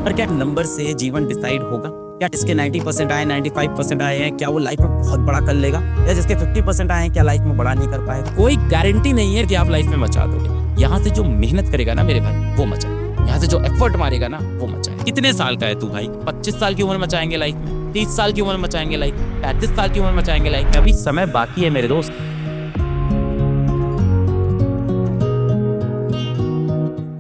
पर क्या नंबर से जीवन डिसाइड होगा? क्या जिसके 90% आए, 95% आए हैं, क्या वो लाइफ में बहुत बड़ा कर लेगा? या जिसके 50% आए हैं, क्या लाइफ में बड़ा नहीं कर पाएगा? कोई गारंटी नहीं है कि आप लाइफ में मचा दोगे। यहाँ से जो मेहनत करेगा ना मेरे भाई, वो मचाएगा। यहाँ से जो एफर्ट मारेगा ना, वो मचाएगा। कितने साल का है तू भाई? 25 साल की उम्र मचाएंगे लाइफ में, 30 साल की उम्र मचाएंगे लाइफ में, 35 साल की उम्र मचाएंगे लाइफ में। अभी समय बाकी है मेरे दोस्त।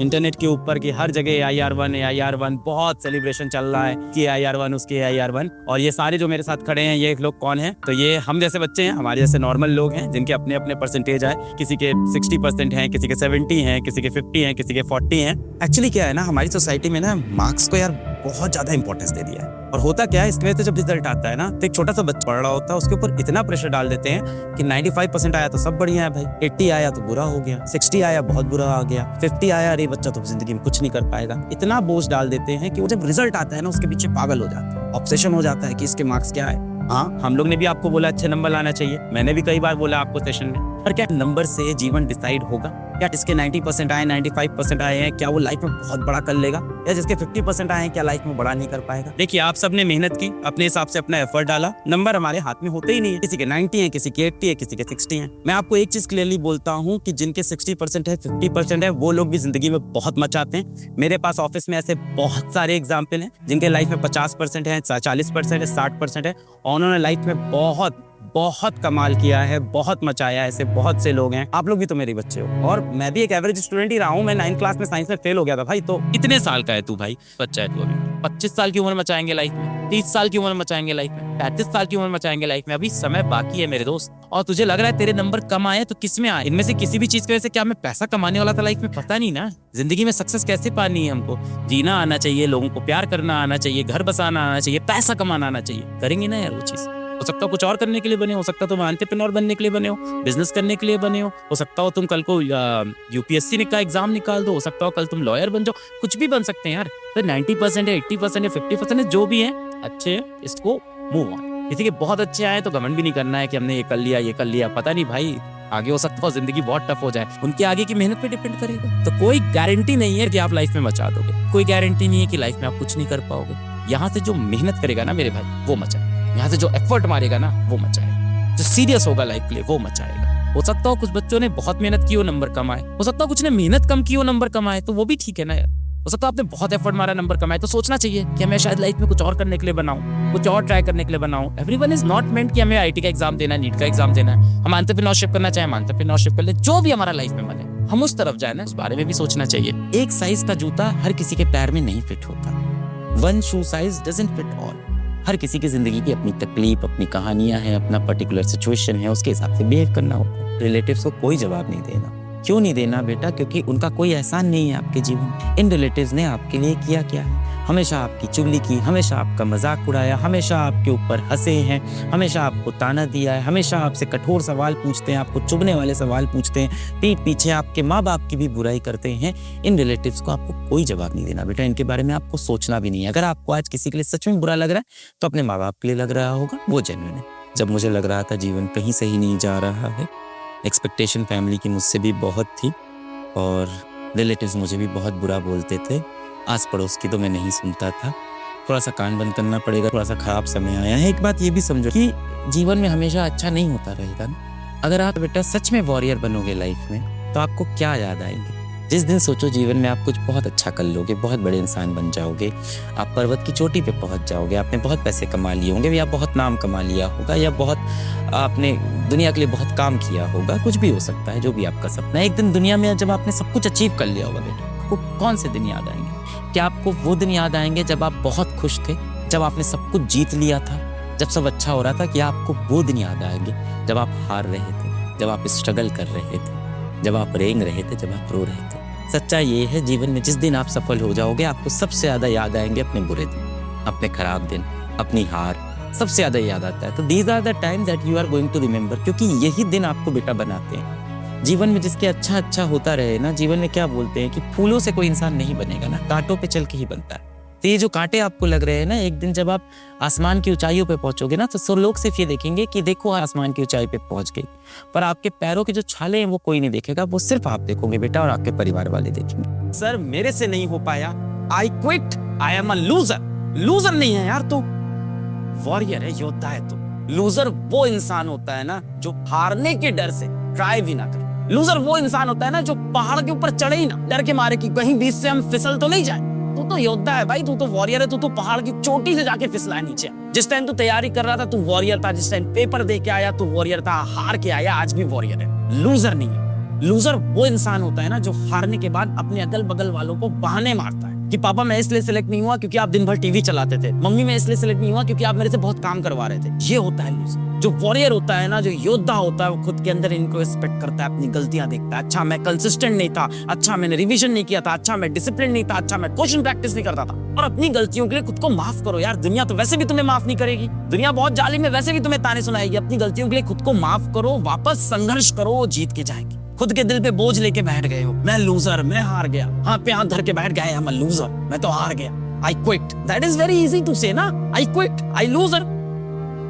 इंटरनेट के ऊपर की हर जगह AIR1 बहुत सेलिब्रेशन चल रहा है कि AIR1 उसके AIR1। और ये सारे जो मेरे साथ खड़े हैं, ये लोग कौन हैं? तो ये हम जैसे बच्चे हैं, हमारे जैसे नॉर्मल लोग हैं जिनके अपने अपने परसेंटेज आए। किसी के 60% हैं, किसी के 70 हैं, किसी के 50 हैं, किसी के 40 हैं। एक्चुअली क्या है ना, हमारी सोसाइटी में ना मार्क्स को यार बहुत ज्यादा इंपॉर्टेंस दे दिया है। और होता क्या है, इसकी वजह से जब रिजल्ट आता है ना, तो एक छोटा सा बच्चा पढ़ रहा होता है, उसके ऊपर इतना प्रेशर डाल देते हैं कि 95% आया तो सब बढ़िया है भाई, 80 आया तो बुरा हो गया, 60 आया बहुत बुरा आ गया, 50 आया अरे बच्चा तो जिंदगी में कुछ नहीं कर पाएगा। इतना बोझ डाल देते हैं कि वो जब रिजल्ट आता है ना, उसके पीछे पागल हो जाता है, ऑब्सेशन हो जाता है कि इसके मार्क्स क्या है। हाँ, हम लोग ने भी आपको बोला अच्छे नंबर लाना चाहिए, मैंने भी कई बार बोला आपको सेशन में। पर क्या नंबर से जीवन डिसाइड होगा? क्या जिसके 90% आए, 95% आए हैं, क्या वो लाइफ में बहुत बड़ा कर लेगा? या जिसके 50% आए हैं, क्या लाइफ में बड़ा नहीं कर पाएगा? देखिए, आप सबने मेहनत की, अपने हिसाब से अपना एफर्ट डाला, नंबर हमारे हाथ में होते ही नहीं है। किसी के 90 है, किसी के 80 है, किसी के 60 है। मैं आपको एक चीज क्लियरली बोलता हूँ कि जिनके 60% है, 50% है, वो लोग भी जिंदगी में बहुत मचाते हैं। मेरे पास ऑफिस में ऐसे बहुत सारे एग्जाम्पल हैं जिनके लाइफ में 50% है, 40% है, 60% है, और उन्होंने लाइफ में बहुत बहुत कमाल किया है, बहुत मचाया है। ऐसे बहुत से लोग हैं। आप लोग भी तो मेरे बच्चे हो, और मैं भी एक एवरेज स्टूडेंट ही रहा हूँ। मैं 9th क्लास में साइंस में फेल हो गया था भाई। तो कितने साल का है तू भाई? बच्चा है तू अभी। 25 साल की उम्र मचाएंगे लाइफ में, 30 साल की उम्र मचाएंगे लाइफ में, 35 साल की उम्र मचाएंगे लाइफ में। अभी समय बाकी है मेरे दोस्त। और तुझे लग रहा है तेरे नंबर कम आए तो किस में आए? इनमें से किसी भी चीज की वजह से। क्या मैं पैसा कमाने वाला था लाइफ में? पता नहीं ना। जिंदगी में सक्सेस कैसे पानी है? हमको जीना आना चाहिए, लोगों को प्यार करना आना चाहिए, घर बसाना आना चाहिए, पैसा कमाना आना चाहिए। करेंगे ना यार वो चीज। हो सकता है कुछ और करने के लिए बने हो सकता है तुम एंटरप्रेन्योर बनने के लिए बने हो, बिजनेस करने के लिए बने हो सकता हो तुम कल को UPSC का एग्जाम निकाल दो, हो सकता हो कल तुम लॉयर बन जाओ। कुछ भी बन सकते हैं यार। तो 90% है, 80% है, 50% है, जो भी है अच्छे है, इसको मूव ऑन। किसी के बहुत अच्छे आए तो घमंड भी नहीं करना है कि हमने ये कर लिया, ये कर लिया। पता नहीं भाई, आगे हो सकता हो जिंदगी बहुत टफ हो जाए, उनके आगे की मेहनत पे डिपेंड करेगा। तो कोई गारंटी नहीं है कि आप लाइफ में मचा दोगे, कोई गारंटी नहीं है कि लाइफ में आप कुछ नहीं कर पाओगे। यहाँ से जो मेहनत करेगा ना मेरे भाई, वो मचाएगा। यहाँ से जो एफर्ट मारेगा ना, वो मचाएगा। जो सीरियस होगा लाइफ के लिए, वो मचाएगा। हो सकता हो कुछ बच्चों ने बहुत मेहनत की हो, नंबर कम आए। हो सकता हो कुछ ने मेहनत कम की हो, नंबर कम आए, तो वो भी ठीक है ना यार। हो सकता है आपने बहुत एफर्ट मारा, नंबर कमाए, तो सोचना चाहिए कि मैं शायद लाइफ में कुछ और करने के लिए बनाऊं, कुछ और ट्राई करने के लिए बनाऊं। एवरीवन इज नॉट मेंट कि हमें IIT का एग्जाम देना है, नीट का एग्जाम देना है। हम एंटरप्रेन्योरशिप करना चाहे, एंटरप्रेन्योरशिप कर ले। जो भी हमारा लाइफ में बने, हम उस तरफ जाए ना, इस बारे में भी सोचना चाहिए। एक साइज का जूता हर किसी के पैर में नहीं फिट होता। One shoe size doesn't fit all. हर किसी की जिंदगी की अपनी तकलीफ, अपनी कहानियां हैं, अपना पर्टिकुलर सिचुएशन है, उसके हिसाब से बिहेव करना होगा। रिलेटिव्स को कोई जवाब नहीं देना। क्यों नहीं देना बेटा? क्योंकि उनका कोई एहसान नहीं है आपके जीवन में। इन रिलेटिव्स ने आपके लिए किया क्या है? हमेशा आपकी चुगली की, हमेशा आपका मजाक उड़ाया, हमेशा आपके ऊपर हंसे हैं, हमेशा आपको ताना दिया है, हमेशा आपसे कठोर सवाल पूछते हैं, आपको चुभने वाले सवाल पूछते हैं, पीठ पीछे आपके माँ बाप की भी बुराई करते हैं। इन रिलेटिव्स को आपको कोई जवाब नहीं देना बेटा। इनके बारे में आपको सोचना भी नहीं है। अगर आपको आज किसी के लिए सच में बुरा लग रहा है, तो अपने माँ बाप के लिए लग रहा होगा, वो जेन्युइन है। जब मुझे लग रहा था जीवन कहीं सही नहीं जा रहा है, एक्सपेक्टेशन फैमिली की मुझसे भी बहुत थी, और रिलेटिव्स मुझे भी बहुत बुरा बोलते थे, आस पड़ोस की तो मैं नहीं सुनता था। थोड़ा सा कान बंद करना पड़ेगा, थोड़ा सा खराब समय आया है। एक बात ये भी समझो कि जीवन में हमेशा अच्छा नहीं होता रहेगा ना। अगर आप बेटा सच में वॉरियर बनोगे लाइफ में, तो आपको क्या याद आएंगे? जिस दिन सोचो जीवन में आप कुछ बहुत अच्छा कर लोगे, बहुत बड़े इंसान बन जाओगे, आप पर्वत की चोटी पे पहुंच जाओगे, आपने बहुत पैसे कमा लिए होंगे, या बहुत नाम कमा लिया होगा, या बहुत आपने दुनिया के लिए बहुत काम किया होगा, कुछ भी हो सकता है, जो भी आपका सपना है। एक दिन दुनिया में जब आपने सब कुछ अचीव कर लिया होगा बेटा, आपको कौन से दिन याद आएंगे? क्या आपको वो दिन याद आएंगे जब आप बहुत खुश थे, जब आपने सब कुछ जीत लिया था, जब सब अच्छा हो रहा था? क्या आपको वो दिन याद आएंगे जब आप हार रहे थे, जब आप स्ट्रगल कर रहे थे, जब आप रेंग रहे थे, जब आप रो रहे थे? सच्चाई ये है, जीवन में जिस दिन आप सफल हो जाओगे, आपको सबसे ज्यादा याद आएंगे अपने बुरे दिन, अपने खराब दिन, अपनी हार, सबसे ज्यादा याद आता है। तो these are the time that you are going to remember, क्योंकि यही दिन आपको बेटा बनाते हैं। जीवन में जिसके अच्छा अच्छा होता रहे ना, जीवन में क्या बोलते हैं कि फूलों से कोई इंसान नहीं बनेगा ना, कांटों पे चल के ही बनता है। तो ये जो कांटे आपको लग रहे हैं ना, एक दिन जब आप आसमान की ऊंचाइयों पे पहुंचोगे ना, तो सब लोग सिर्फ ये देखेंगे कि देखो आसमान की ऊंचाई पे पहुंच गई, पर आपके पैरों के जो छाले हैं वो कोई नहीं देखेगा, वो सिर्फ आप देखोगे बेटा, और आपके परिवार वाले देखेंगे। सर मेरे से नहीं हो पाया, आई quit, I am a loser. Loser नहीं है यार तू, वॉरियर है, योद्धा है तू। लूजर वो इंसान होता है ना जो हारने के डर से ट्राई भी ना करे। लूजर वो इंसान होता है ना जो पहाड़ के ऊपर चढ़े ही ना, डर के मारे कि कहीं बीच से हम फिसल तो नहीं जाए। तू तो योद्धा है भाई, तू तो वॉरियर है, तू तो पहाड़ की चोटी से जाके फिसला है नीचे। जिस टाइम तू तैयारी कर रहा था तू वॉरियर था, जिस टाइम पेपर दे के आया तू वॉरियर था, हार के आया आज भी वॉरियर है। लूजर नहीं है। लूजर वो इंसान होता है ना जो हारने के बाद अपने अगल बगल वालों को बहाने मारता है कि पापा मैं इसलिए सिलेक्ट नहीं हुआ क्योंकि आप दिन भर टीवी चलाते थे, मम्मी मैं इसलिए सिलेक्ट नहीं हुआ क्योंकि आप मेरे से बहुत काम करवा रहे थे। ये होता है लूजर। जो वॉरियर होता है ना, जो योद्धा होता है, वो खुद के अंदर इनको रिस्पेक्ट करता है, अपनी गलतियां देखता है। अच्छा मैं कंसिस्टेंट नहीं था, अच्छा मैंने रिवीजन नहीं किया था, अच्छा मैं डिसिप्लिन नहीं था, अच्छा मैं क्वेश्चन प्रैक्टिस नहीं करता था। और अपनी गलतियों के लिए खुद को माफ करो यार, दुनिया तो वैसे भी तुम्हें माफ नहीं करेगी, दुनिया बहुत जालिम है, वैसे भी तुम्हें ताने सुनाएगी। अपनी गलतियों के लिए खुद को माफ करो, वापस संघर्ष करो, जीत के जाएंगे। खुद के दिल पे बोझ लेके बैठ गए हो, मैं लूजर, मैं हार गया, हाथ पे हाथ धर के बैठ गए, मैं लूजर, मैं तो हार गया, I quit. That is very easy to say ना, आई क्विट, आई लूजर।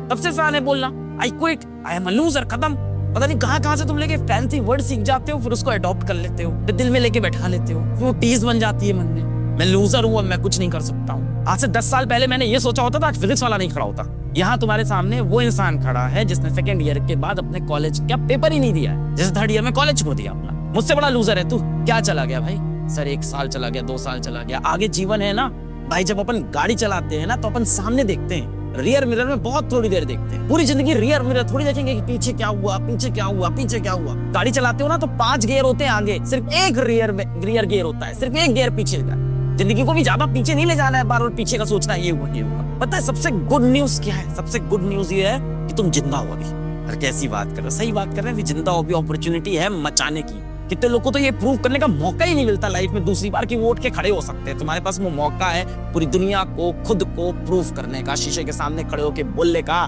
सबसे आसान है बोलना आई quit, I am a loser, खत्म। पता नहीं कहां से तुम लेके फैंसी वर्ड सीख जाते हो, फिर उसको अडॉप्ट कर लेते हो, फिर दिल में लेके बैठा लेते हो, फिर वो टीज बन जाती है मन में। मैं लूजर हूं, मैं कुछ नहीं कर सकता हूं। आज से 10 साल पहले मैंने ये सोचा होता था, आज फिजिक्स वाला नहीं खड़ा होता। यहाँ तुम्हारे सामने वो इंसान खड़ा है जिसने सेकंड ईयर के बाद अपने कॉलेज का पेपर ही नहीं दिया है, जैसे थर्ड ईयर में कॉलेज खो दिया अपना। मुझसे बड़ा लूजर है तू। क्या चला गया भाई? सर 1 साल चला गया, 2 साल चला गया, आगे जीवन है ना भाई। जब अपन गाड़ी चलाते हैं ना तो अपन सामने देखते हैं, रियर मिरर में बहुत थोड़ी देर देखते हैं। पूरी जिंदगी रियर मिरर थोड़ी देखेंगे कि पीछे क्या हुआ, पीछे क्या हुआ, पीछे क्या हुआ। गाड़ी चलाते हो ना तो 5 गियर होते हैं आगे, सिर्फ एक रियर गियर होता है, सिर्फ एक गियर पीछे का। जिंदगी को भी ज्यादा पीछे नहीं ले जाना है, बार बार पीछे का सोचना है ये हुआ ये हुआ। पता है सबसे गुड न्यूज क्या है? सबसे गुड न्यूज ये है कि तुम जिंदा हो अभी। और कैसी बात कर रहे हो? सही बात कर रहे हैं, जिंदा हो, भी अपॉर्चुनिटी है मचाने की। कितने लोगों को तो ये प्रूव करने का मौका ही नहीं मिलता लाइफ में, दूसरी बार की वो उठ के खड़े हो सकते हैं। तुम्हारे पास वो मौका है पूरी दुनिया को, खुद को प्रूव करने का, शीशे के सामने खड़े होके बोलने का।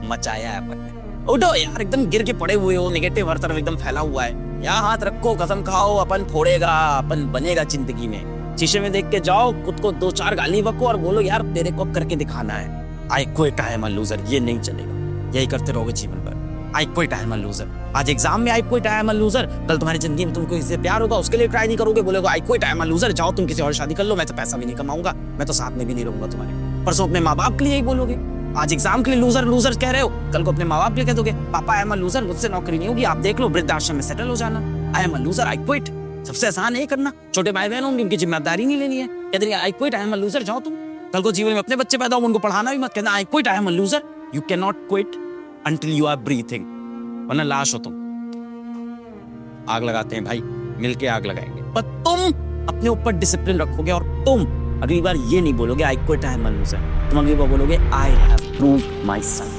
मचाया है अपन ने। उठो यार, एकदम गिर के पड़े हुए हो, नेगेटिव हर तरफ एकदम फैला हुआ है। यहाँ हाथ रखो, कसम खाओ, अपन फोड़ेगा, अपन बनेगा जिंदगी में। शीशे में देख के जाओ, खुद को 2-4 गाली बको और बोलो यार तेरे को करके दिखाना है। आई quit, I am a loser. ये नहीं चलेगा, यही करते रहोगे जीवन भर। आई quit, I am a loser. आज एग्जाम में आई quit, I am a loser, कल तुम्हारी जिंदगी में तुमको किसी से प्यार होगा, उसके लिए ट्राई नहीं करोगे, बोलोगे आई quit, I am a loser. जाओ तुम किसी और शादी कर लो, मैं तो पैसा भी नहीं कमाऊंगा, मैं तो साथ में भी नहीं रहूंगा तुम्हारे। परसों अपने माँ बाप के लिए यही बोलोगे। आज एग्जाम के लिए लूजर लूजर कह रहे हो, कल को अपने माँ बाप के लिए कह दोगे पापा आई एम अ लूजर, मुझसे नौकरी नहीं होगी, आप देख लो वृद्धाश्रम में सेटल हो जाना। आई am a loser, I quit. सबसे आसान है करना। छोटे भाई बहन होंगे, उनकी जिम्मेदारी नहीं लेनी है, कहते आई quit, I am a loser. जाओ तुम, कल को जीवन में अपने बच्चे पैदा हो, उनको पढ़ाना भी मत, कहना I quit, I am a loser. You can not quit until you are breathing, वरना लाश हो तुम। आग लगाते हैं भाई, मिलके आग लगाएंगे, पर तुम अपने ऊपर डिसिप्लिन रखोगे और तुम अगली बार ये नहीं बोलोगे आई quit, I am a loser. तुम अगली बार बोलोगे I have proved my self.